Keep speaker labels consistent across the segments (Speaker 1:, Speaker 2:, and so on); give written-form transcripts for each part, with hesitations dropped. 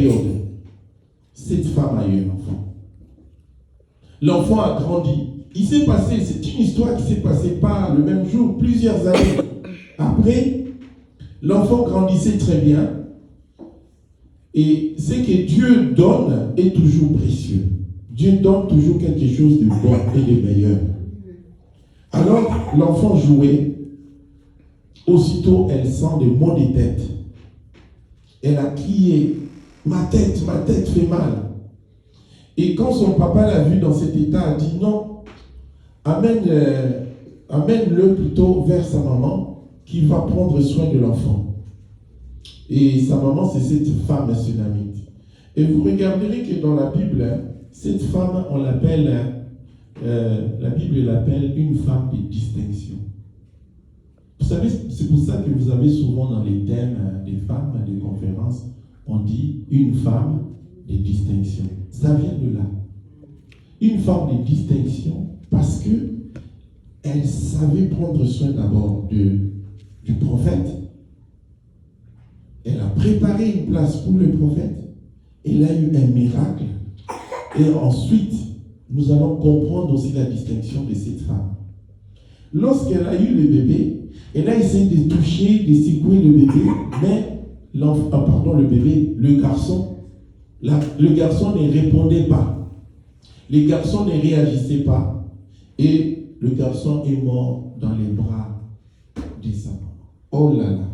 Speaker 1: période, cette femme a eu un enfant. L'enfant a grandi. Il s'est passé, c'est une histoire qui s'est passée pas le même jour, plusieurs années après. L'enfant grandissait très bien. Et ce que Dieu donne est toujours précieux. Dieu donne toujours quelque chose de bon et de meilleur. Alors, l'enfant jouait. Aussitôt, elle sent des maux de tête. Elle a crié, ma tête fait mal. Et quand son papa l'a vu dans cet état, a dit non, amène-le plutôt vers sa maman qui va prendre soin de l'enfant. Et sa maman, c'est cette femme sunamite. Et vous regarderez que dans la Bible, cette femme, on l'appelle, la Bible l'appelle une femme de distinction. Vous savez, c'est pour ça que vous avez souvent dans les thèmes des femmes, des conférences, on dit une femme de distinction. Ça vient de là. Une femme de distinction parce que elle savait prendre soin d'abord du prophète. Elle a préparé une place pour le prophète. Elle a eu un miracle. Et ensuite, nous allons comprendre aussi la distinction de cette femme. Lorsqu'elle a eu le bébé, elle a essayé de toucher, de secouer le bébé, mais le garçon ne répondait pas. Les garçons ne réagissaient pas. Et le garçon est mort dans les bras de sa maman. Oh là là,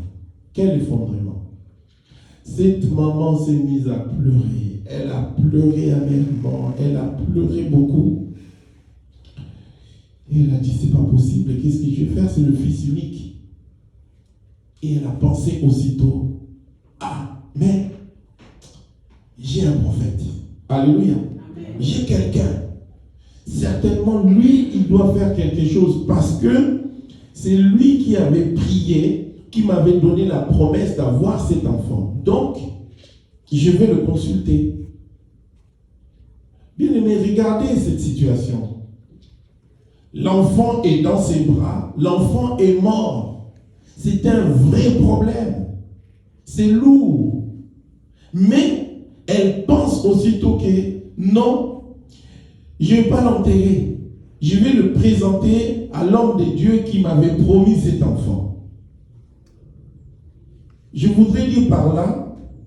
Speaker 1: quel effondrement. Cette maman s'est mise à pleurer. Elle a pleuré amèrement. Elle a pleuré beaucoup. Et elle a dit, c'est pas possible. Qu'est-ce que je vais faire? C'est le fils unique. Et elle a pensé aussitôt, ah, mais j'ai un prophète. Alléluia. Amen. J'ai quelqu'un. Certainement, lui, il doit faire quelque chose parce que c'est lui qui avait prié, qui m'avait donné la promesse d'avoir cet enfant. Donc, je vais le consulter. Bien aimé, regardez cette situation. L'enfant est dans ses bras, l'enfant est mort. C'est un vrai problème. C'est lourd. Mais elle pense aussitôt que non, je ne vais pas l'enterrer. Je vais le présenter à l'homme de Dieu qui m'avait promis cet enfant. Je voudrais dire par là,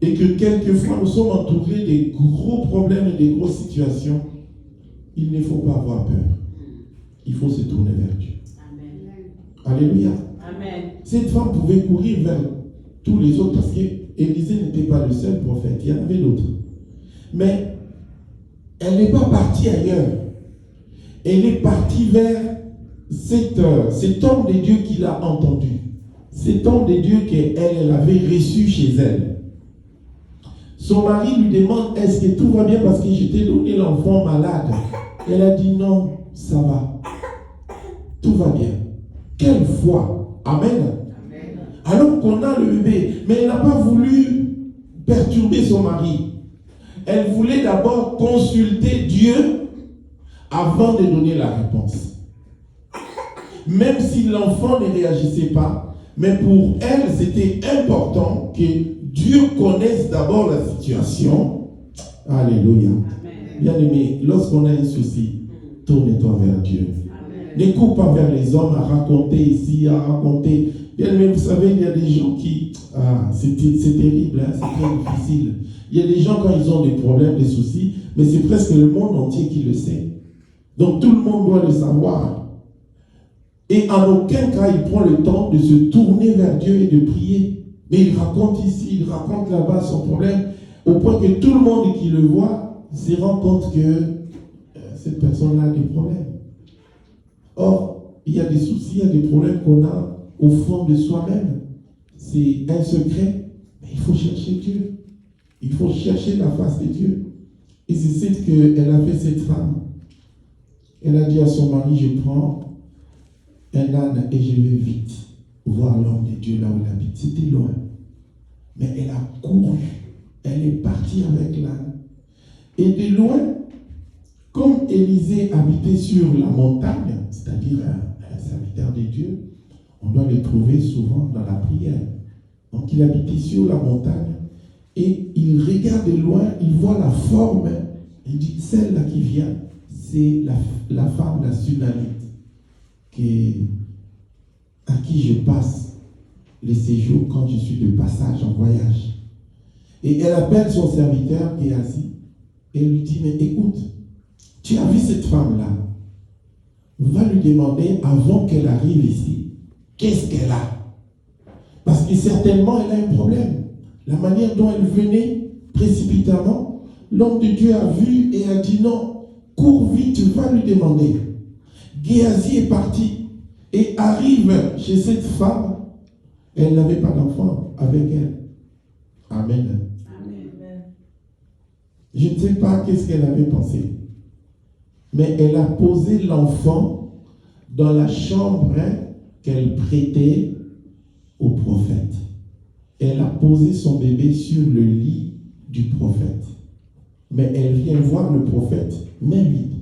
Speaker 1: et que quelquefois nous sommes entourés de gros problèmes et de grosses situations. Il ne faut pas avoir peur. Il faut se tourner vers Dieu. Amen. Alléluia. Amen. Cette femme pouvait courir vers tous les autres parce qu'Élisée n'était pas le seul prophète, il y en avait d'autres. Mais elle n'est pas partie ailleurs. Elle est partie vers cet homme de Dieu qui l'a entendu. Cet homme de Dieu qu'elle avait reçu chez elle. Son mari lui demande, est-ce que tout va bien parce que je t'ai donné l'enfant malade? Elle a dit non, ça va. Tout va bien. Quelle foi. Amen. Amen. Alors qu'on a le bébé, mais elle n'a pas voulu perturber son mari. Elle voulait d'abord consulter Dieu avant de donner la réponse. Même si l'enfant ne réagissait pas, mais pour elle, c'était important que Dieu connaisse d'abord la situation. Alléluia. Bien aimé, lorsqu'on a un souci, tourne-toi vers Dieu. Ne cours pas vers les hommes à raconter ici, à raconter. Bien aimé, vous savez, il y a des gens qui... c'est terrible, hein, c'est très difficile. Il y a des gens, quand ils ont des problèmes, des soucis, mais c'est presque le monde entier qui le sait. Donc tout le monde doit le savoir. Et en aucun cas, il prend le temps de se tourner vers Dieu et de prier. Mais il raconte ici, il raconte là-bas son problème, au point que tout le monde qui le voit se rend compte que cette personne-là a des problèmes. Or, il y a des soucis, il y a des problèmes qu'on a au fond de soi-même. C'est un secret, mais il faut chercher Dieu. Il faut chercher la face de Dieu. Et c'est ce qu'elle a fait, cette femme. Elle a dit à son mari, je prends un âne et je vais vite voir l'homme de Dieu là où il habite. C'était loin. Mais elle a couru. Elle est partie avec l'âne. Et de loin, comme Élisée habitait sur la montagne, c'est-à-dire un serviteur de Dieu, on doit le trouver souvent dans la prière. Donc il habitait sur la montagne Et il regarde de loin, il voit la forme. Il dit, celle-là qui vient, c'est la femme, la Sunamite, à qui je passe les séjours quand je suis de passage en voyage. Et elle appelle son serviteur Géasi et lui dit, mais écoute, tu as vu cette femme-là? Va lui demander avant qu'elle arrive ici, qu'est-ce qu'elle a? Parce que certainement elle a un problème. La manière dont elle venait précipitamment, l'homme de Dieu a vu et a dit non, cours vite, va lui demander. Géasi est parti et arrive chez cette femme. Elle n'avait pas d'enfant avec elle. Amen. Amen. Je ne sais pas qu'est-ce qu'elle avait pensé. Mais elle a posé l'enfant dans la chambre qu'elle prêtait au prophète. Elle a posé son bébé sur le lit du prophète. Mais elle vient voir le prophète, main vide.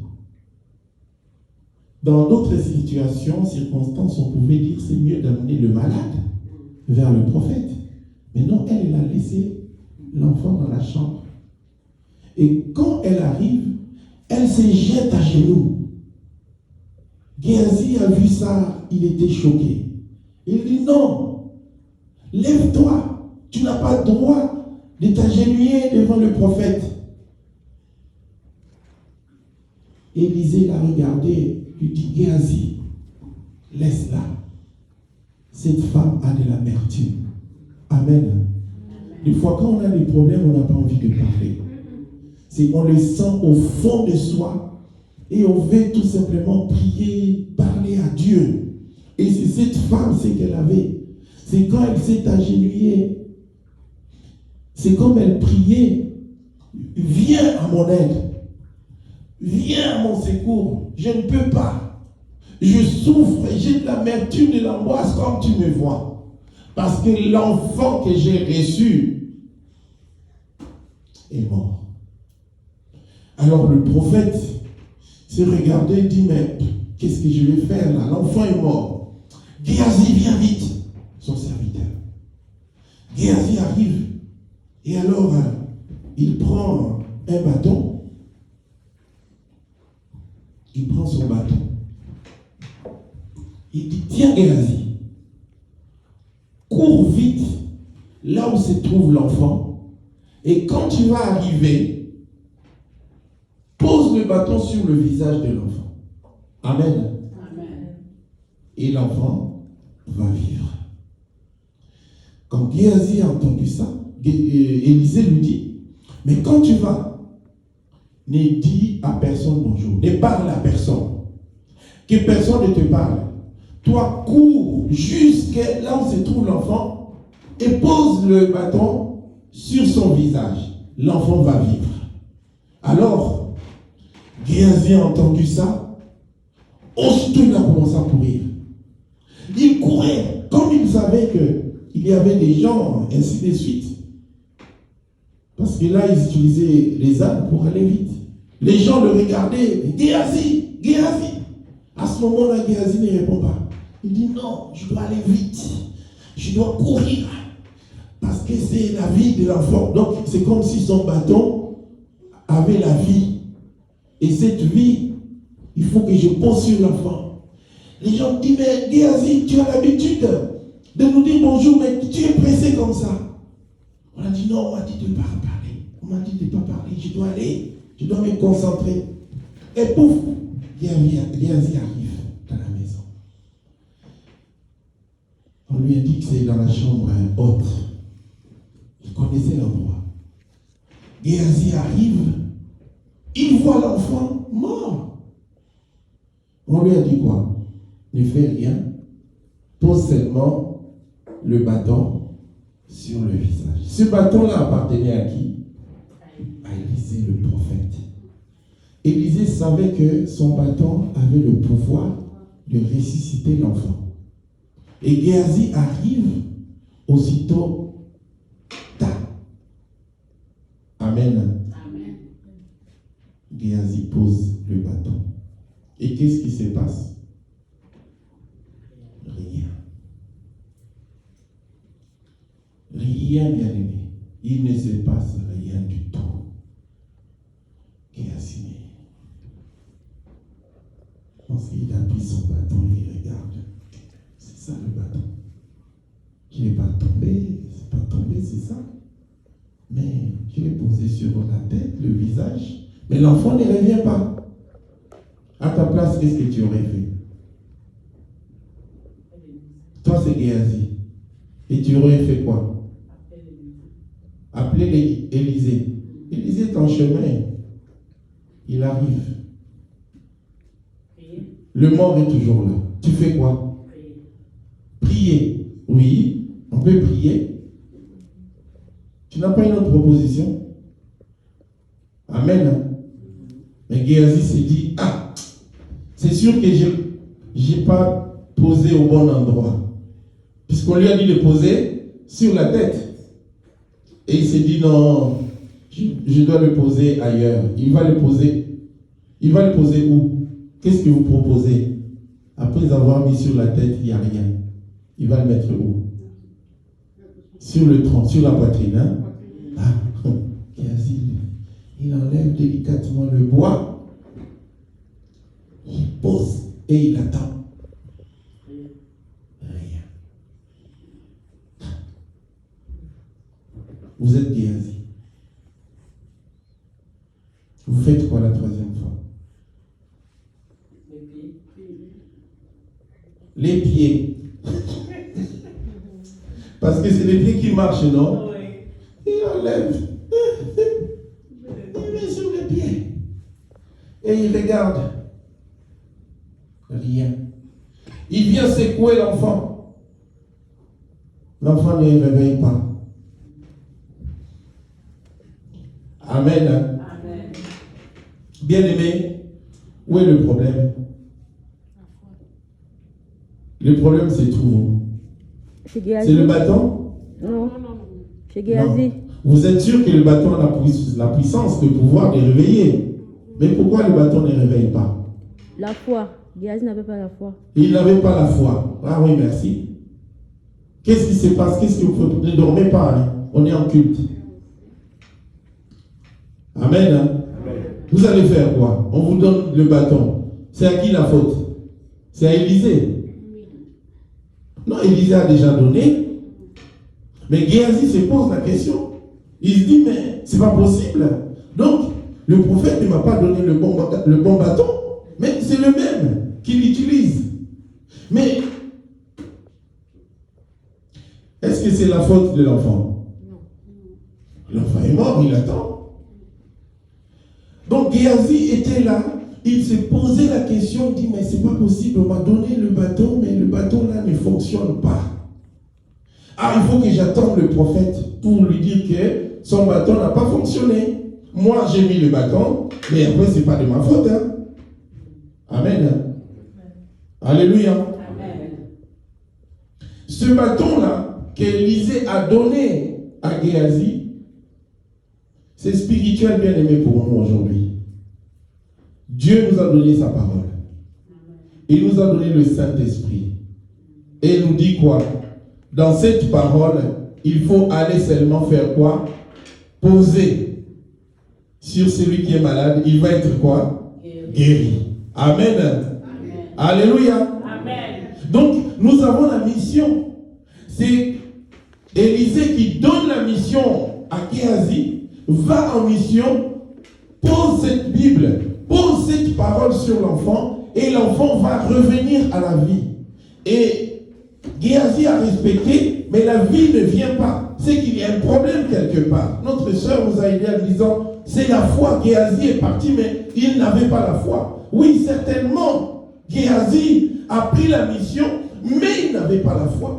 Speaker 1: Dans d'autres situations, circonstances, on pouvait dire c'est mieux d'amener le malade vers le prophète. Mais non, elle a laissé l'enfant dans la chambre. Et quand elle arrive, elle se jette à genoux. Géasi a vu ça, il était choqué. Il dit non, lève-toi, tu n'as pas le droit de t'agenouiller devant le prophète. Élisée l'a regardé, lui dit Géasi, laisse-la. Cette femme a de l'amertume. Amen. Des fois, quand on a des problèmes, on n'a pas envie de parler. On le sent au fond de soi et on veut tout simplement prier, parler à Dieu. Et c'est cette femme, c'est qu'elle avait. C'est quand elle s'est agenouillée. C'est comme elle priait. Viens à mon aide. Viens à mon secours. Je ne peux pas. Je souffre et j'ai de l'amertume, de l'angoisse comme tu me vois. Parce que l'enfant que j'ai reçu est mort. Alors le prophète s'est regardé et dit, mais qu'est-ce que je vais faire là? L'enfant est mort. Géasi, viens vite, son serviteur. Géasi arrive. Et alors, il prend un bâton. Il prend son bâton. Il dit, tiens Géasi, cours vite là où se trouve l'enfant. Et quand tu vas arriver, pose le bâton sur le visage de l'enfant. Amen. Amen. Et l'enfant va vivre. Quand Géasi a entendu ça, Élisée lui dit, mais quand tu vas, ne dis à personne bonjour, ne parle à personne, que personne ne te parle. Toi, cours jusqu'à là où se trouve l'enfant et pose le bâton sur son visage. L'enfant va vivre. Alors, Géasi a entendu ça. Aussitôt, il a commencé à courir. Il courait comme il savait qu'il y avait des gens, ainsi de suite. Parce que là, ils utilisaient les ânes pour aller vite. Les gens le regardaient. Géasi, Géasi. À ce moment-là, Géasi ne répond pas. Il dit non, je dois aller vite. Je dois courir. Parce que c'est la vie de l'enfant. Donc, c'est comme si son bâton avait la vie. Et cette vie, il faut que je pose sur l'enfant. Les gens disent, mais Géasi, tu as l'habitude de nous dire bonjour, mais tu es pressé comme ça. On a dit non, on m'a dit de ne pas parler. On m'a dit de ne pas parler, je dois aller, je dois me concentrer. Et pouf, Géasi arrive dans la maison. On lui a dit que c'est dans la chambre haute. Il connaissait l'endroit. Géasi arrive, il voit l'enfant mort. On lui a dit quoi? Ne fais rien, pose seulement le bâton sur le visage. Ce bâton-là appartenait à qui? À Élisée le prophète. Élisée savait que son bâton avait le pouvoir de ressusciter l'enfant. Et Géasi arrive aussitôt. Amen. Amen. Géasi pose le bâton. Et qu'est-ce qui se passe? Rien. Rien, bien aimé. Il ne s'est pas l'ai posé sur la tête, le visage, mais l'enfant ne revient pas. À ta place, qu'est-ce que tu aurais fait? Toi, c'est Géasi. Et tu aurais fait quoi? Appeler Élisée. Élisée est en chemin. Il arrive. Le mort est toujours là. Tu fais quoi? Prier. Oui, on peut prier. Tu n'as pas une autre proposition? Amen. Mais Géasi s'est dit, ah, c'est sûr que je n'ai pas posé au bon endroit. Puisqu'on lui a dit de poser sur la tête. Et il s'est dit, non, je dois le poser ailleurs. Il va le poser. Il va le poser où? Qu'est-ce que vous proposez? Après avoir mis sur la tête, il n'y a rien. Il va le mettre où? Sur le tronc, sur la poitrine. Hein? Ah, il enlève délicatement le bois. Il pose et il attend. Rien. Vous êtes Géasi. Vous faites quoi la troisième fois? Les pieds. Parce que c'est les pieds qui marchent, non? Oui. Il enlève. Il met sur les pieds. Et il regarde. Rien. Il vient secouer l'enfant. L'enfant ne réveille pas. Amen. Amen. Bien-aimé, où est le problème? Le problème se trouve. C'est le bâton?
Speaker 2: Non. Chez Géasi.
Speaker 1: Vous êtes sûr que le bâton a la puissance, le pouvoir de réveiller. Mais pourquoi le bâton ne réveille pas?
Speaker 2: La foi. Géasi n'avait pas la foi.
Speaker 1: Il n'avait pas la foi. Ah oui, merci. Qu'est-ce qui se passe? Qu'est-ce que vous faites? Ne dormez pas. Hein? On est en culte. Amen. Hein? Vous allez faire quoi? On vous donne le bâton. C'est à qui la faute? C'est à Élisée. Non, Élisée a déjà donné. Mais Géasi se pose la question. Il se dit, mais c'est pas possible. Donc, le prophète ne m'a pas donné le bon bâton, mais c'est le même qu'il utilise. Mais, est-ce que c'est la faute de l'enfant? Non. L'enfant est mort, il attend. Donc, Géasi était là. Il s'est posé la question, il dit, mais c'est pas possible, on m'a donné le bâton, mais le bâton là ne fonctionne pas. Ah, il faut que j'attende le prophète pour lui dire que son bâton n'a pas fonctionné. Moi, j'ai mis le bâton, mais après, ce n'est pas de ma faute. Hein? Amen. Amen. Alléluia. Amen. Ce bâton-là, qu'Élisée a donné à Géasi, c'est spirituel, bien aimé pour nous aujourd'hui. Dieu nous a donné sa parole. Il nous a donné le Saint-Esprit. Et il nous dit quoi? Dans cette parole, il faut aller seulement faire quoi? Poser sur celui qui est malade. Il va être quoi? Guéri. Amen. Amen. Alléluia. Amen. Donc, nous avons la mission. C'est Élisée qui donne la mission à Géasi, va en mission, pose cette Bible, pose cette parole sur l'enfant, et l'enfant va revenir à la vie. Et Géasi a respecté, mais la vie ne vient pas. C'est qu'il y a un problème quelque part. Notre sœur nous a aidé en disant, c'est la foi. Géasi est parti, mais il n'avait pas la foi. Oui, certainement, Géasi a pris la mission, mais il n'avait pas la foi.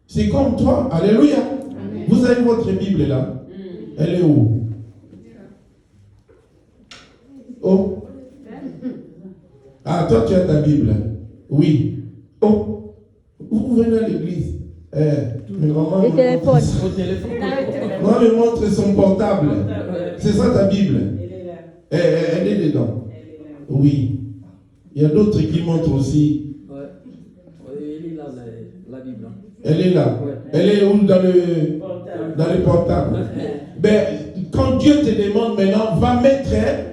Speaker 1: C'est comme toi. Alléluia. Amen. Vous avez votre Bible là. Elle est où? Oh. Ah, toi tu as ta Bible. Oui. Oh. Vous venez à l'église. Mais maman
Speaker 2: le téléphone.
Speaker 1: Maman me montre son portable. C'est ça ta Bible? Elle est dedans. Oui. Il y a d'autres qui montrent aussi.
Speaker 3: Ouais. Elle est là, la Bible.
Speaker 1: Elle est là. Ouais. Elle est où dans le portable? Ben, quand Dieu te demande maintenant, va mettre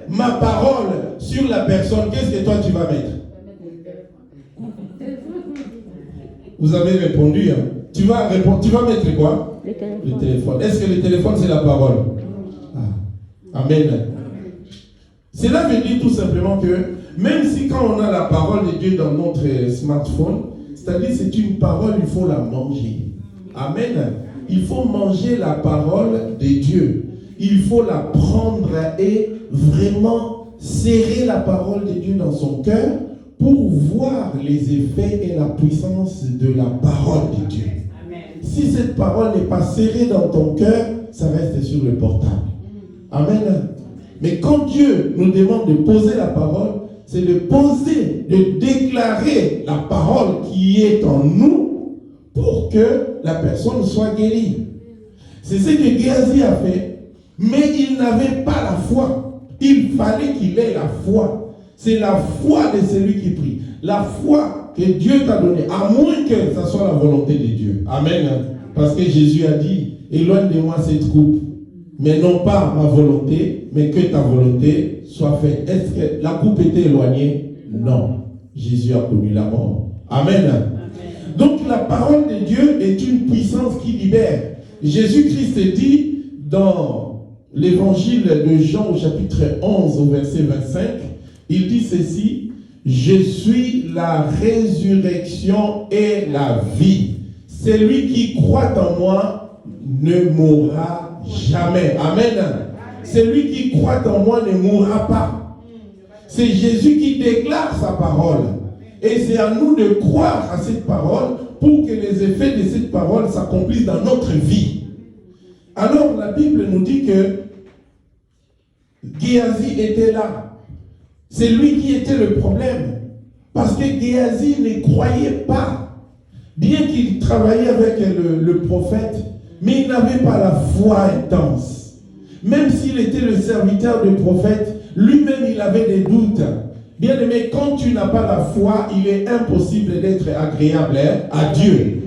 Speaker 1: ma parole sur la personne, qu'est-ce que toi tu vas mettre? Vous avez répondu. Hein? Tu vas mettre quoi? Le téléphone. Est-ce que le téléphone c'est la parole? Amen. Cela veut dire tout simplement que même si quand on a la parole de Dieu dans notre smartphone, c'est-à-dire c'est une parole, il faut la manger. Amen. Il faut manger la parole de Dieu. Il faut la prendre et vraiment serrer la parole de Dieu dans son cœur pour voir les effets et la puissance de la parole de Dieu. Amen. Si cette parole n'est pas serrée dans ton cœur, ça reste sur le portable. Amen. Mais quand Dieu nous demande de poser la parole, c'est de poser, de déclarer la parole qui est en nous pour que la personne soit guérie. C'est ce que Géasi a fait, mais il n'avait pas la foi. Il fallait qu'il ait la foi. C'est la foi de celui qui prie. La foi que Dieu t'a donnée, à moins que ça soit la volonté de Dieu. Amen. Parce que Jésus a dit, éloigne de moi cette coupe. Mais non pas ma volonté, mais que ta volonté soit faite. Est-ce que la coupe était éloignée? Non. Jésus a connu la mort. Amen. Amen. Donc la parole de Dieu est une puissance qui libère. Jésus-Christ dit dans l'évangile de Jean au chapitre 11 au verset 25, il dit ceci: je suis la résurrection et la vie. Celui qui croit en moi ne mourra jamais. Amen. Celui qui croit en moi ne mourra pas. C'est Jésus qui déclare sa parole. Et c'est à nous de croire à cette parole pour que les effets de cette parole s'accomplissent dans notre vie. Alors la Bible nous dit que Géasi était là. C'est lui qui était le problème. Parce que Géasi ne croyait pas. Bien qu'il travaillait avec le prophète, mais il n'avait pas la foi intense. Même s'il était le serviteur du prophète, lui-même il avait des doutes. Bien aimé, quand tu n'as pas la foi, il est impossible d'être agréable à Dieu.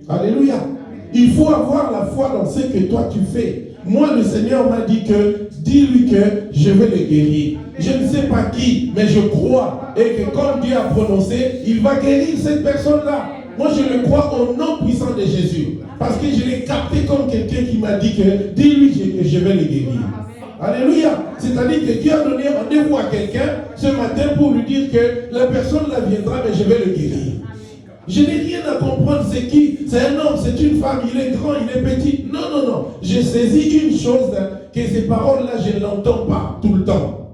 Speaker 1: Alléluia. Il faut avoir la foi dans ce que toi tu fais. Moi, le Seigneur m'a dit que, dis-lui que je vais le guérir. Je ne sais pas qui, mais je crois. Et que comme Dieu a prononcé, il va guérir cette personne-là. Moi, je le crois au nom puissant de Jésus. Parce que je l'ai capté comme quelqu'un qui m'a dit que, dis-lui que je vais le guérir. Alléluia. C'est-à-dire que Dieu a donné rendez-vous à quelqu'un ce matin pour lui dire que la personne là viendra, mais je vais le guérir. Je n'ai rien à comprendre, c'est qui? C'est un homme, c'est une femme, il est grand, il est petit. Non, non, non. J'ai saisi une chose, que ces paroles-là, je ne l'entends pas tout le temps.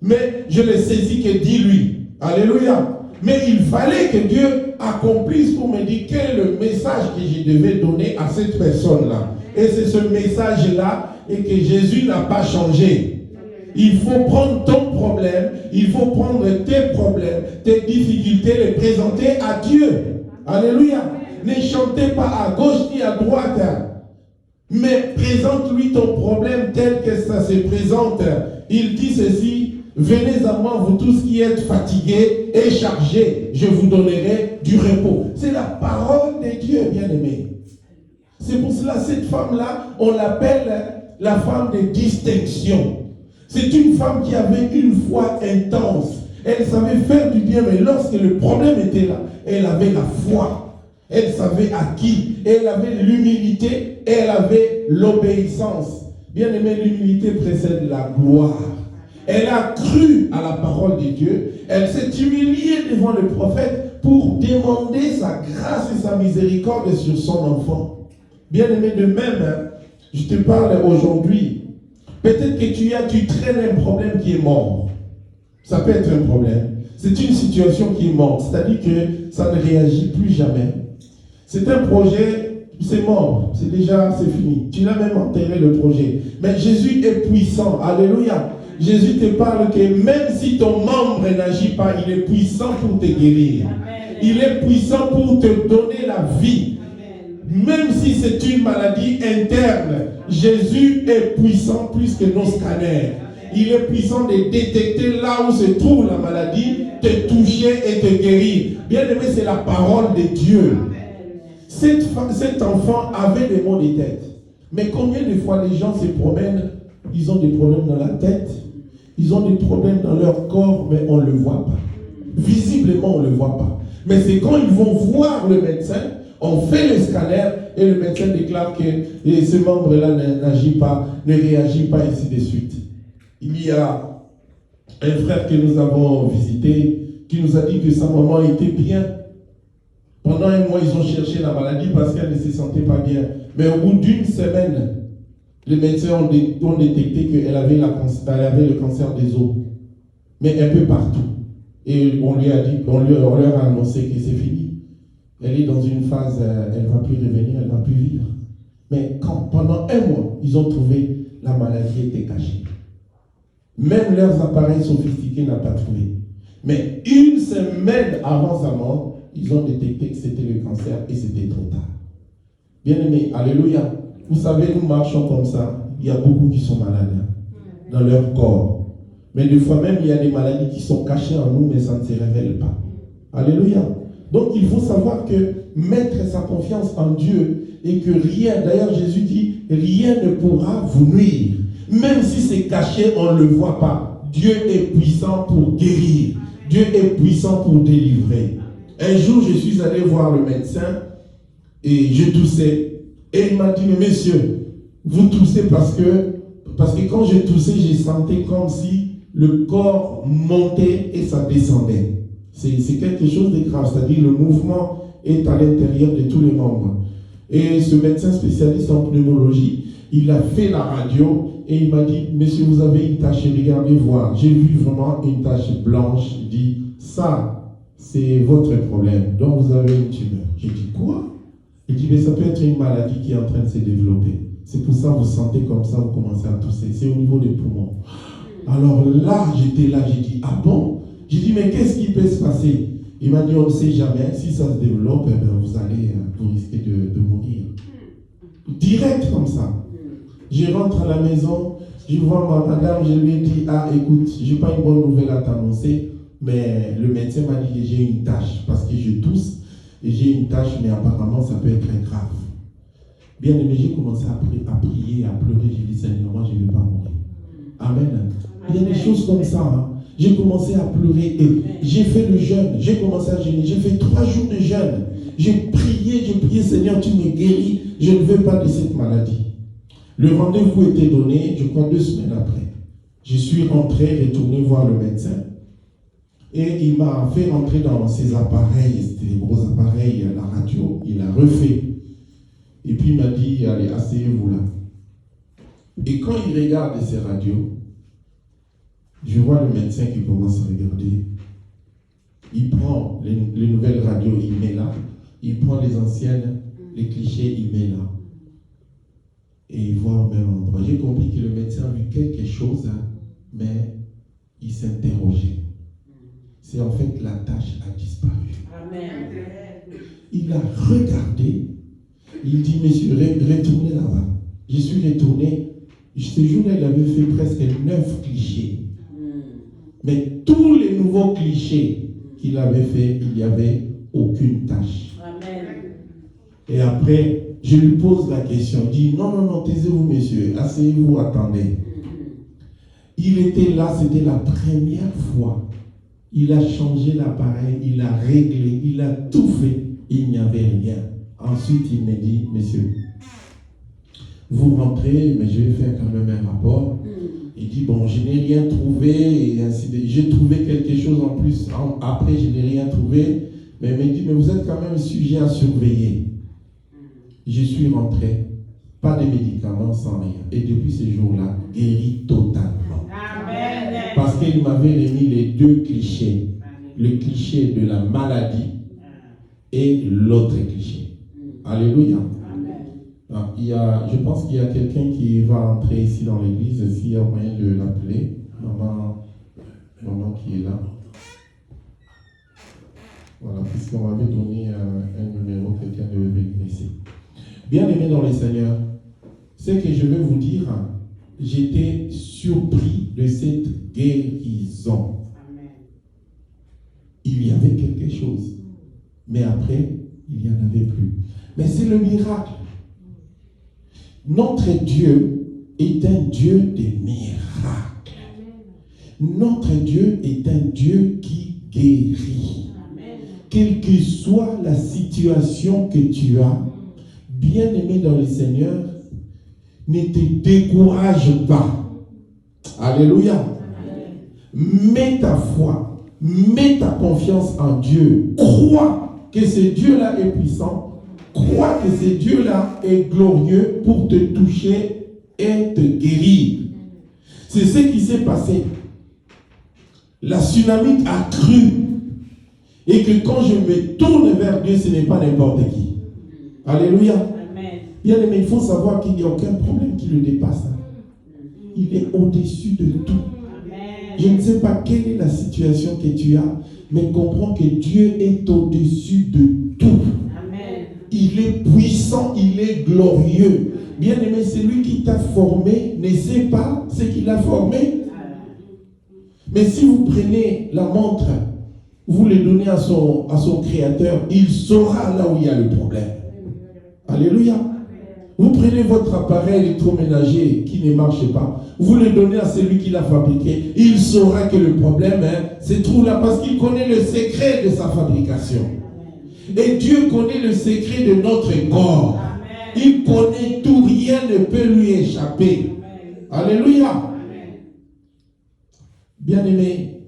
Speaker 1: Mais je les saisis que dis-lui. Alléluia. Mais il fallait que Dieu accomplisse pour me dire quel est le message que je devais donner à cette personne-là. Et c'est ce message-là et que Jésus n'a pas changé. Il faut prendre ton problème, il faut prendre tes problèmes, tes difficultés, les présenter à Dieu. Alléluia. Ne chantez pas à gauche ni à droite, mais présente-lui ton problème tel que ça se présente. Il dit ceci: venez à moi, vous tous qui êtes fatigués et chargés, je vous donnerai du repos. C'est la parole de Dieu, bien-aimé. C'est pour cela, cette femme-là, on l'appelle la femme de distinction. C'est une femme qui avait une foi intense. Elle savait faire du bien, mais lorsque le problème était là, elle avait la foi. Elle savait à qui. Elle avait l'humilité et elle avait l'obéissance. Bien-aimé, l'humilité précède la gloire. Elle a cru à la parole de Dieu. Elle s'est humiliée devant le prophète pour demander sa grâce et sa miséricorde sur son enfant. Bien-aimé, de même, je te parle aujourd'hui. Peut-être que tu traînes un problème qui est mort. Ça peut être un problème. C'est une situation qui est morte. C'est-à-dire que ça ne réagit plus jamais. C'est un projet, c'est mort. C'est fini. Tu l'as même enterré le projet. Mais Jésus est puissant. Alléluia. Jésus te parle que même si ton membre n'agit pas, il est puissant pour te guérir. Amen. Il est puissant pour te donner la vie. Amen. Même si c'est une maladie interne, Jésus est puissant plus que nos scanners. Il est puissant de détecter là où se trouve la maladie, te toucher et te guérir. Bien aimé, c'est la parole de Dieu. Cet enfant avait des maux de tête. Mais combien de fois les gens se promènent, ils ont des problèmes dans la tête, ils ont des problèmes dans leur corps, mais on ne le voit pas. Visiblement, on ne le voit pas. Mais c'est quand ils vont voir le médecin, on fait le scanner et le médecin déclare que ce membre-là n'agit pas, ne réagit pas, ainsi de suite. Il y a un frère que nous avons visité qui nous a dit que sa maman était bien. Pendant un mois, ils ont cherché la maladie parce qu'elle ne se sentait pas bien. Mais au bout d'une semaine, les médecins ont détecté qu'elle avait, le cancer des os. Mais un peu partout. Et on lui a dit, on leur a annoncé que c'est fini. Elle est dans une phase, elle ne va plus revenir, elle ne va plus vivre. Mais quand, pendant un mois, ils ont trouvé, la maladie était cachée. Même leurs appareils sophistiqués n'ont pas trouvé. Mais une semaine avant sa mort, ils ont détecté que c'était le cancer et c'était trop tard. Bien-aimés, alléluia. Vous savez, nous marchons comme ça. Il y a beaucoup qui sont malades dans leur corps. Mais des fois même, il y a des maladies qui sont cachées en nous, mais ça ne se révèle pas. Alléluia. Donc il faut savoir que mettre sa confiance en Dieu et que rien, d'ailleurs Jésus dit, rien ne pourra vous nuire. Même si c'est caché, on ne le voit pas. Dieu est puissant pour guérir. Dieu est puissant pour délivrer. Un jour, je suis allé voir le médecin et je toussais. Et il m'a dit, mais monsieur, vous toussez parce que quand je toussais, je sentais comme si le corps montait et ça descendait. C'est quelque chose de grave, c'est-à-dire le mouvement est à l'intérieur de tous les membres. Et ce médecin spécialiste en pneumologie, il a fait la radio et il m'a dit, monsieur, vous avez une tache, regardez voir. J'ai vu vraiment une tache blanche. Il dit, ça, c'est votre problème. Donc vous avez une tumeur. J'ai dit, quoi? Il dit, mais ça peut être une maladie qui est en train de se développer. C'est pour ça que vous sentez comme ça, vous commencez à tousser. C'est au niveau des poumons. Alors là, j'étais là, j'ai dit, ah bon? J'ai dit, mais qu'est-ce qui peut se passer? Il m'a dit, on ne sait jamais. Si ça se développe, eh bien, vous risquez de mourir. Direct comme ça. Je rentre à la maison, je vois ma madame, je lui ai dit, ah écoute, je n'ai pas une bonne nouvelle à t'annoncer, mais le médecin m'a dit que j'ai une tache, parce que je tousse, et j'ai une tache, mais apparemment ça peut être très grave. Bien aimé, j'ai commencé à prier, à pleurer, j'ai dit, Seigneur, moi je ne vais pas mourir. Amen. Il y a des choses comme ça. Hein. J'ai commencé à pleurer et j'ai fait le jeûne. J'ai commencé à jeûner. J'ai fait 3 jours de jeûne. J'ai prié, Seigneur, tu me guéris. Je ne veux pas de cette maladie. Le rendez-vous était donné, je crois 2 semaines après. Je suis rentré, retourné voir le médecin. Et il m'a fait rentrer dans ses appareils, c'était des gros appareils, la radio. Il a refait. Et puis il m'a dit, allez, asseyez-vous là. Et quand il regarde ces radios, je vois le médecin qui commence à regarder. Il prend les nouvelles radios, il met là. Il prend les anciennes, les clichés, il met là. Et il voit au même endroit. J'ai compris que le médecin a vu quelque chose, hein, mais il s'interrogeait. C'est en fait la tâche a disparu. Amen. Il a regardé. Il dit, monsieur, retournez là-bas. Je suis retourné. Ce jour-là, il avait fait presque 9 clichés. Mais tous les nouveaux clichés qu'il avait fait, il n'y avait aucune tâche. Amen. Et après, je lui pose la question. Il dit, non, taisez-vous, messieurs. Asseyez-vous, attendez. Il était là, c'était la première fois. Il a changé l'appareil, il a réglé, il a tout fait. Il n'y avait rien. Ensuite, il me dit, messieurs, vous rentrez, mais je vais faire quand même un rapport. Il dit, bon, je n'ai rien trouvé, et ainsi de suite. J'ai trouvé quelque chose en plus. Après, je n'ai rien trouvé. Mais il me dit, mais vous êtes quand même sujet à surveiller. Je suis rentré, pas de médicaments, sans rien. Et depuis ce jour-là, guéri totalement. Amen. Parce qu'il m'avait remis les 2 clichés. Le cliché de la maladie et l'autre cliché. Alléluia. Je pense qu'il y a quelqu'un qui va entrer ici dans l'église, s'il y a moyen de l'appeler. Maman qui est là. Voilà, puisqu'on m'avait donné un numéro, quelqu'un devait venir ici. Bien aimé dans le Seigneur, ce que je vais vous dire, j'étais surpris de cette guérison. Amen. Il y avait quelque chose, mais après, il n'y en avait plus. Mais c'est le miracle. Notre Dieu est un Dieu des miracles. Notre Dieu est un Dieu qui guérit. Amen. Quelle que soit la situation que tu as, bien-aimé dans le Seigneur, ne te décourage pas. Alléluia. Mets ta foi, mets ta confiance en Dieu. Crois que ce Dieu-là est puissant. Crois que ce Dieu-là est glorieux pour te toucher et te guérir. C'est ce qui s'est passé. La tsunami a cru. Et que quand je me tourne vers Dieu, ce n'est pas n'importe qui. Alléluia. Bien aimé, il faut savoir qu'il n'y a aucun problème qui le dépasse. Il est au-dessus de tout. Je ne sais pas quelle est la situation que tu as, mais comprends que Dieu est au-dessus de tout. Amen. Il est puissant, il est glorieux. Bien aimé, c'est lui qui t'a formé, ne sait pas ce qu'il a formé. Mais si vous prenez la montre, vous le donnez à son créateur, il saura là où il y a le problème. Alléluia. Vous prenez votre appareil électroménager qui ne marche pas, vous le donnez à celui qui l'a fabriqué, il saura que le problème se trouve là parce qu'il connaît le secret de sa fabrication. Et Dieu connaît le secret de notre corps. Il connaît tout, rien ne peut lui échapper. Alléluia. Bien-aimé,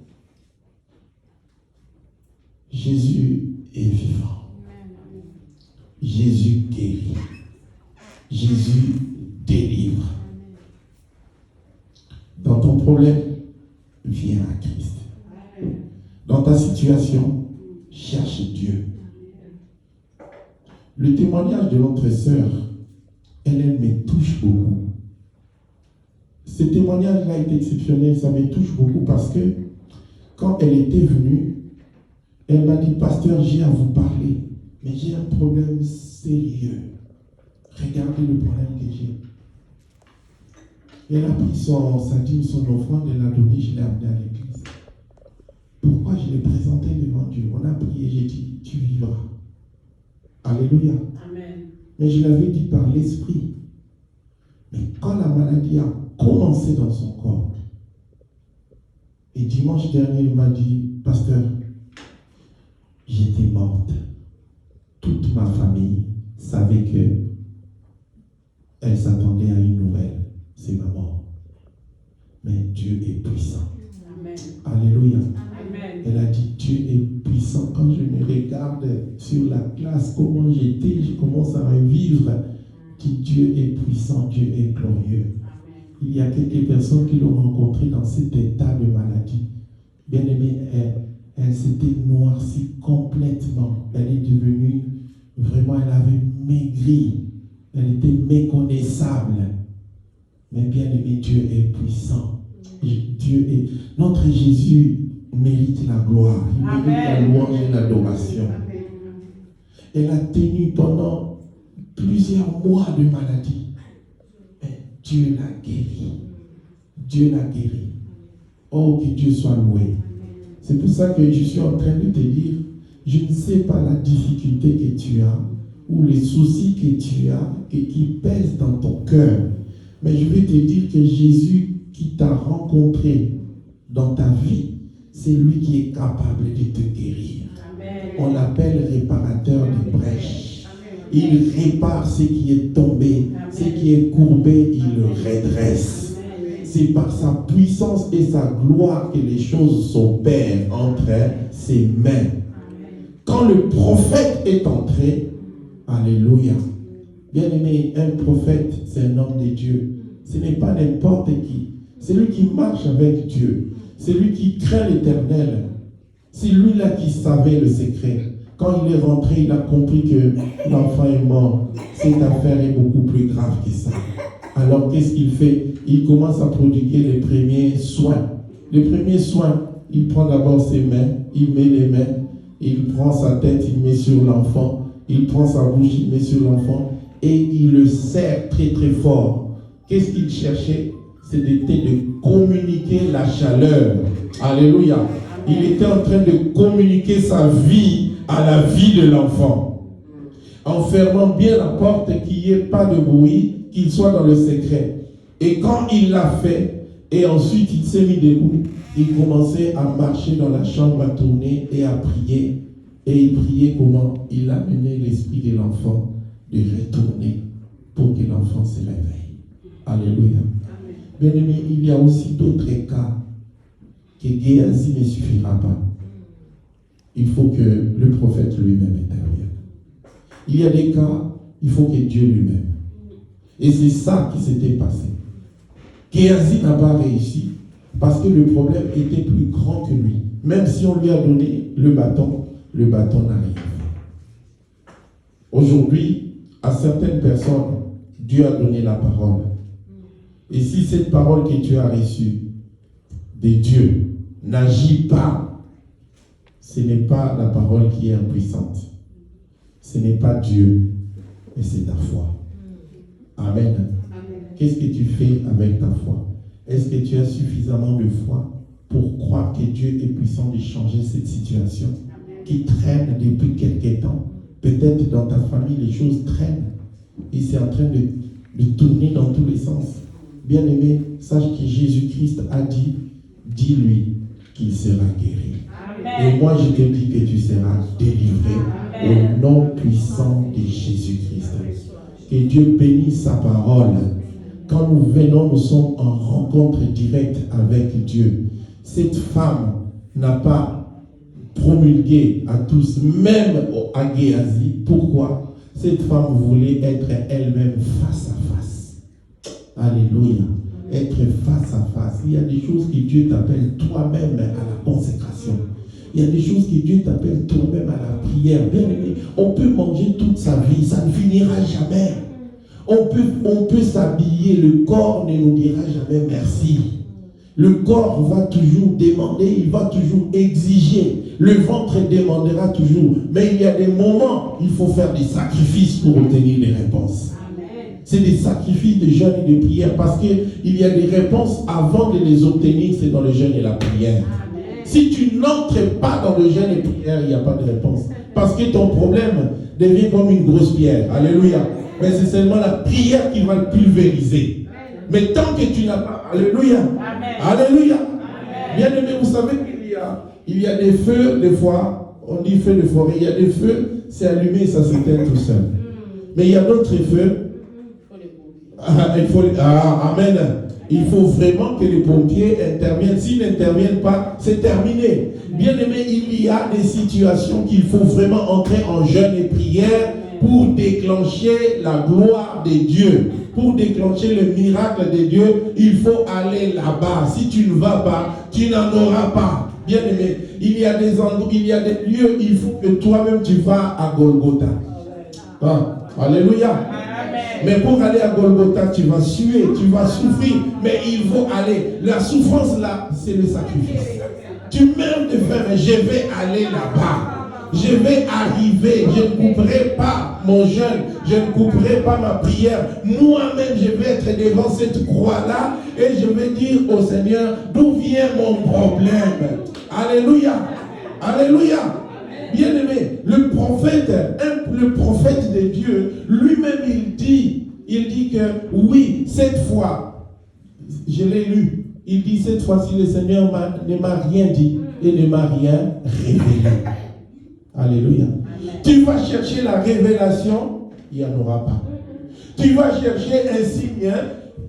Speaker 1: Jésus est vivant. Jésus guérit. Jésus délivre. Dans ton problème, viens à Christ. Dans ta situation, cherche Dieu. Le témoignage de notre sœur, elle me touche beaucoup. Ce témoignage-là est exceptionnel, ça me touche beaucoup parce que quand elle était venue, elle m'a dit, pasteur, j'ai à vous parler, mais j'ai un problème sérieux. Regardez le problème que j'ai. Elle a pris sa dîme, son offrande, elle l'a donné, je l'ai amené à l'église. Pourquoi je l'ai présenté devant Dieu? On a prié, j'ai dit, tu vivras. Alléluia. Amen. Mais je l'avais dit par l'esprit. Mais quand la maladie a commencé dans son corps, et dimanche dernier, il m'a dit, pasteur, j'étais morte. Toute ma famille savait que elle s'attendait à une nouvelle. C'est ma mort. Mais Dieu est puissant. Amen. Alléluia. Amen. Elle a dit, Dieu est puissant. Quand je me regarde sur la classe, comment j'étais, je commence à revivre. Dieu est puissant, Dieu est glorieux. Amen. Il y a quelques personnes qui l'ont rencontré dans cet état de maladie. Bien aimée, elle s'était noircie complètement. Elle est devenue, vraiment, elle avait maigri. Elle était méconnaissable. Mais bien aimé, Dieu est puissant. Notre Jésus mérite la gloire. Il mérite la louange et l'adoration. Elle a tenu pendant plusieurs mois de maladie. Mais Dieu l'a guéri. Dieu l'a guéri. Oh, que Dieu soit loué. C'est pour ça que je suis en train de te dire, je ne sais pas la difficulté que tu as, ou les soucis que tu as, et qui pèsent dans ton cœur. Mais je vais te dire que Jésus qui t'a rencontré dans ta vie, c'est lui qui est capable de te guérir. Amen. On l'appelle réparateur des brèches. Amen. Il répare ce qui est tombé, amen, ce qui est courbé, il le redresse. Amen. C'est par sa puissance et sa gloire que les choses s'opèrent entre ses mains. Amen. Quand le prophète est entré, alléluia. Bien aimé, un prophète, c'est un homme de Dieu. Ce n'est pas n'importe qui. C'est lui qui marche avec Dieu. C'est lui qui craint l'Éternel. C'est lui-là qui savait le secret. Quand il est rentré, il a compris que l'enfant est mort. Cette affaire est beaucoup plus grave que ça. Alors qu'est-ce qu'il fait? Il commence à prodiguer les premiers soins. Les premiers soins, il prend d'abord ses mains, il met les mains, il prend sa tête, il met sur l'enfant, il prend sa bouche, il met sur l'enfant, et il le serre très très fort. Qu'est-ce qu'il cherchait? C'était de communiquer la chaleur. Alléluia. Il était en train de communiquer sa vie à la vie de l'enfant. En fermant bien la porte, qu'il n'y ait pas de bruit, qu'il soit dans le secret. Et quand il l'a fait, et ensuite il s'est mis debout, il commençait à marcher dans la chambre, à tourner et à prier. Et il priait comment? Il amenait l'esprit de l'enfant de retourner pour que l'enfant se réveille. Alléluia. Bien-aimé, il y a aussi d'autres cas que Géasi ne suffira pas. Il faut que le prophète lui-même intervienne. Il y a des cas, il faut que Dieu lui-même. Et c'est ça qui s'était passé. Géasi n'a pas réussi parce que le problème était plus grand que lui. Même si on lui a donné le bâton n'a rien fait. Aujourd'hui, à certaines personnes, Dieu a donné la parole. Et si cette parole que tu as reçue de Dieu n'agit pas, ce n'est pas la parole qui est impuissante. Ce n'est pas Dieu, mais c'est ta foi. Amen. Qu'est-ce que tu fais avec ta foi? Est-ce que tu as suffisamment de foi pour croire que Dieu est puissant de changer cette situation qui traîne depuis quelque temps? Peut-être dans ta famille, les choses traînent et c'est en train de tourner dans tous les sens. Bien-aimé, sache que Jésus-Christ a dit, dis-lui qu'il sera guéri. Amen. Et moi, je te dis que tu seras délivré. Amen. Au nom puissant de Jésus-Christ. Que Dieu bénisse sa parole. Quand nous venons, nous sommes en rencontre directe avec Dieu. Cette femme n'a pas promulgué à tous, même à Géasi. Pourquoi? Cette femme voulait être elle-même face à face. Alléluia. Être face à face. Il y a des choses que Dieu t'appelle toi-même à la consécration. Il y a des choses que Dieu t'appelle toi-même à la prière. Bien aimé, on peut manger toute sa vie, ça ne finira jamais. On peut s'habiller, le corps ne nous dira jamais merci. Le corps va toujours demander, il va toujours exiger. Le ventre demandera toujours. Mais il y a des moments, il faut faire des sacrifices pour obtenir des réponses. C'est des sacrifices de jeûne et de prière parce qu'il y a des réponses avant de les obtenir, c'est dans le jeûne et la prière. Amen. Si tu n'entres pas dans le jeûne et la prière, il n'y a pas de réponse. Parce que ton problème devient comme une grosse pierre. Alléluia. Mais c'est seulement la prière qui va le pulvériser. Mais tant que tu n'as pas... Alléluia. Amen. Alléluia. Bien aimé, vous savez qu'il y a des feux, des fois, on dit feu de forêt, il y a des feux, c'est allumé et ça s'éteint tout seul. Mais il y a d'autres feux. Amen. Il faut vraiment que les pompiers interviennent. S'ils n'interviennent pas, c'est terminé. Bien aimé, il y a des situations qu'il faut vraiment entrer en jeûne et prière pour déclencher la gloire de Dieu. Pour déclencher le miracle de Dieu, il faut aller là-bas. Si tu ne vas pas, tu n'en auras pas. Bien aimé, il y a des endroits, il y a des lieux, il faut que toi-même tu vas à Golgotha. Alléluia. Mais pour aller à Golgotha, tu vas suer, tu vas souffrir. Mais il faut aller. La souffrance là, c'est le sacrifice. Tu meurs de faim, mais je vais aller là-bas. Je vais arriver. Je ne couperai pas mon jeûne. Je ne couperai pas ma prière. Moi-même, je vais être devant cette croix-là et je vais dire au Seigneur, d'où vient mon problème? Alléluia. Alléluia. Bien-aimé, le prophète de Dieu, lui-même il dit que oui, cette fois, je l'ai lu, il dit cette fois-ci le Seigneur ne m'a rien dit et ne m'a rien révélé. Alléluia. Amen. Tu vas chercher la révélation, il n'y en aura pas. Tu vas chercher un signe,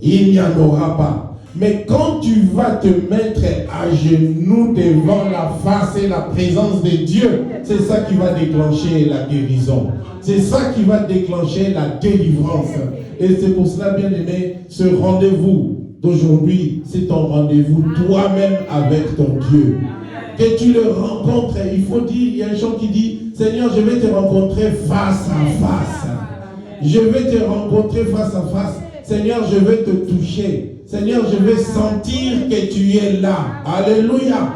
Speaker 1: il n'y en aura pas. Mais quand tu vas te mettre à genoux devant la face et la présence de Dieu, c'est ça qui va déclencher la guérison. C'est ça qui va déclencher la délivrance. Et c'est pour cela, bien aimé, ce rendez-vous d'aujourd'hui, c'est ton rendez-vous toi-même avec ton Dieu. Que tu le rencontres, il faut dire, il y a un chant qui dit, Seigneur, je vais te rencontrer face à face. Je vais te rencontrer face à face. Seigneur, je vais te toucher. Seigneur, je vais sentir que tu es là. Alléluia.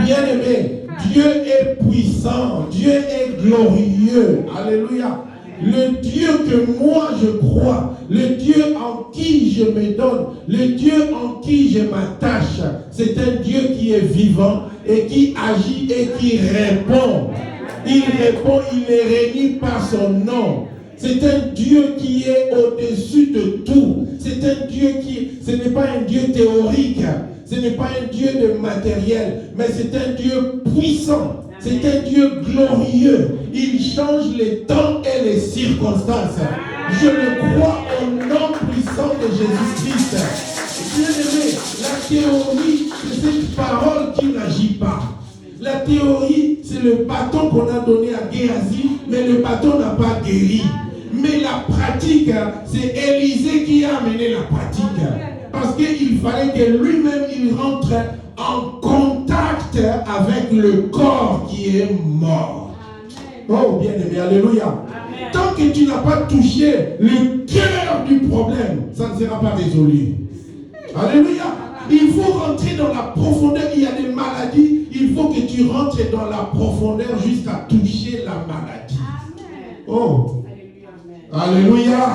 Speaker 1: Bien-aimé, Dieu est puissant. Dieu est glorieux. Alléluia. Le Dieu que moi je crois, le Dieu en qui je me donne, le Dieu en qui je m'attache, c'est un Dieu qui est vivant et qui agit et qui répond. Il répond, il ne renie pas son nom. C'est un Dieu qui est au-dessus de tout. C'est un Dieu ce n'est pas un Dieu théorique, ce n'est pas un Dieu de matériel, mais c'est un Dieu puissant. C'est un Dieu glorieux. Il change les temps et les circonstances. Je le crois au nom puissant de Jésus-Christ. théorie, c'est cette parole qui n'agit pas. La théorie, c'est le bâton qu'on a donné à Géasi, mais le bâton n'a pas guéri. Mais la pratique, c'est Élisée qui a amené la pratique. Parce qu'il fallait que lui-même, il rentre en contact avec le corps qui est mort. Oh, bien aimé, alléluia. Amen. Tant que tu n'as pas touché le cœur du problème, ça ne sera pas résolu. Alléluia. Il faut rentrer dans la profondeur. Il y a des maladies. Il faut que tu rentres dans la profondeur jusqu'à toucher la maladie. Amen. Oh. Alléluia.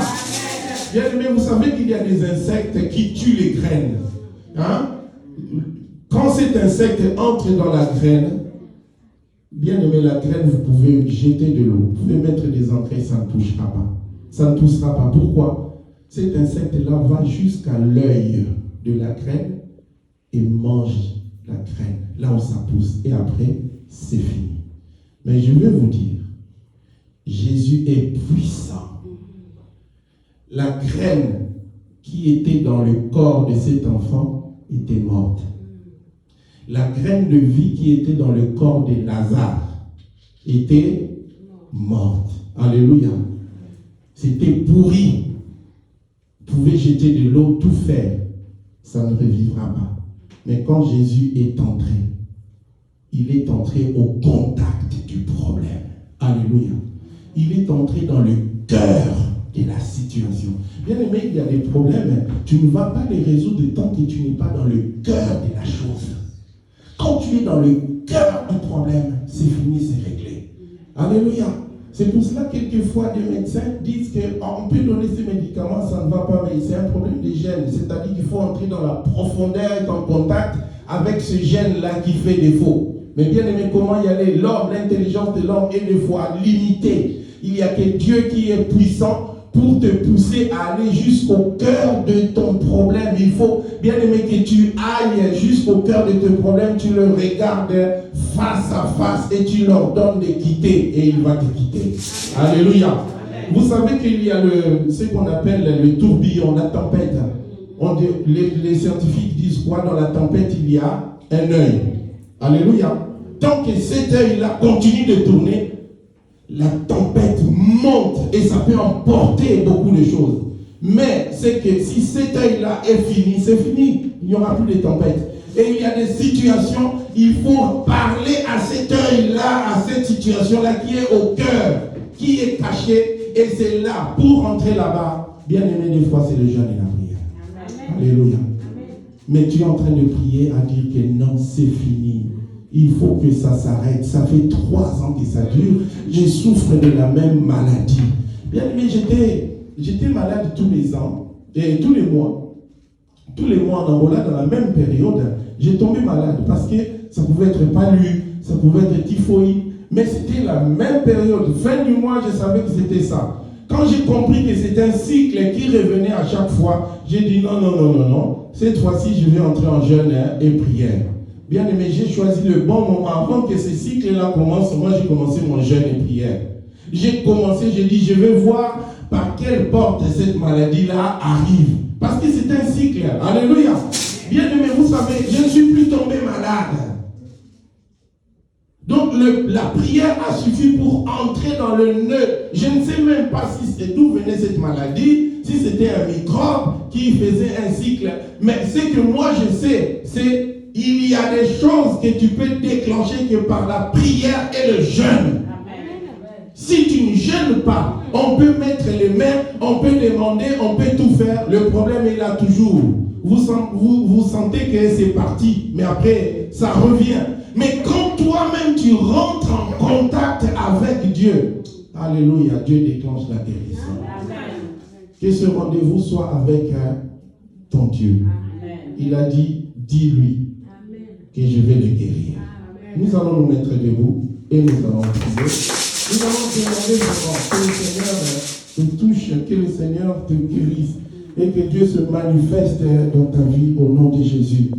Speaker 1: Bien aimé, vous savez qu'il y a des insectes qui tuent les graines. Hein? Quand cet insecte entre dans la graine, bien aimé, la graine, vous pouvez jeter de l'eau, vous pouvez mettre des engrais, ça ne touchera pas. Ça ne touchera pas. Pourquoi? Cet insecte-là va jusqu'à l'œil de la graine et mange la graine, là où ça pousse. Et après, c'est fini. Mais je vais vous dire, Jésus est puissant. La graine qui était dans le corps de cet enfant était morte. La graine de vie qui était dans le corps de Lazare était morte. Alléluia. C'était pourri. Vous pouvez jeter de l'eau, tout faire. Ça ne revivra pas. Mais quand Jésus est entré, il est entré au contact du problème. Alléluia. Il est entré dans le cœur de la situation. Bien aimé, il y a des problèmes. Tu ne vas pas les résoudre tant que tu n'es pas dans le cœur de la chose. Quand tu es dans le cœur du problème, c'est fini, c'est réglé. Alléluia. C'est pour cela que quelquefois des médecins disent qu'on peut donner ces médicaments, ça ne va pas, mais c'est un problème de gène. C'est-à-dire qu'il faut entrer dans la profondeur, être en contact avec ce gène-là qui fait défaut. Mais bien aimé, comment y aller? L'homme, l'intelligence de l'homme est des fois limitée. Il n'y a que Dieu qui est puissant pour te pousser à aller jusqu'au cœur de ton problème. Il faut, bien aimé, que tu ailles jusqu'au cœur de ton problème, tu le regardes face à face et tu leur donnes de quitter et il va te quitter. Alléluia. Amen. Vous savez qu'il y a ce qu'on appelle le tourbillon, la tempête. Les scientifiques disent quoi? Dans la tempête, il y a un œil. Alléluia. Tant que cet œil-là continue de tourner, la tempête monte et ça peut emporter beaucoup de choses. Mais c'est que si cet œil-là est fini, c'est fini. Il n'y aura plus de tempête. Et il y a des situations, il faut parler à cet œil-là, à cette situation-là qui est au cœur, qui est cachée. Et c'est là, pour rentrer là-bas, bien aimé, des fois, c'est le jeûne et la prière. Amen. Alléluia. Amen. Mais tu es en train de prier à dire que non, c'est fini. Il faut que ça s'arrête. Ça fait 3 ans que ça dure. Je souffre de la même maladie. Bien aimé, j'étais malade tous les ans, et tous les mois. Tous les mois en Angola, dans la même période, j'ai tombé malade parce que ça pouvait être palu, ça pouvait être typhoïde, mais c'était la même période. Fin du mois, je savais que c'était ça. Quand j'ai compris que c'était un cycle qui revenait à chaque fois, j'ai dit non. Cette fois-ci, je vais entrer en jeûne et prière. Bien aimé, j'ai choisi le bon moment. Avant que ce cycle-là commence, moi j'ai commencé mon jeûne et prière. J'ai dit, je vais voir par quelle porte cette maladie-là arrive. Parce que c'est un cycle. Alléluia. Bien aimé, vous savez, je ne suis plus tombé malade. Donc la prière a suffi pour entrer dans le nœud. Je ne sais même pas si c'est d'où venait cette maladie, si c'était un microbe qui faisait un cycle. Mais ce que moi je sais, c'est il y a des choses que tu peux déclencher que par la prière et le jeûne. Si tu ne jeûnes pas, on peut mettre les mains, on peut demander, on peut tout faire. Le problème est là toujours. Vous sentez que c'est parti, mais après, ça revient. Mais quand toi-même, tu rentres en contact avec Dieu, alléluia, Dieu déclenche la guérison. Amen. Que ce rendez-vous soit avec ton Dieu. Amen. Il a dit, dis-lui que je vais le guérir. Amen. Nous allons nous mettre debout et nous allons prier. Nous allons demander que le Seigneur te touche, que le Seigneur te guérisse et que Dieu se manifeste dans ta vie au nom de Jésus.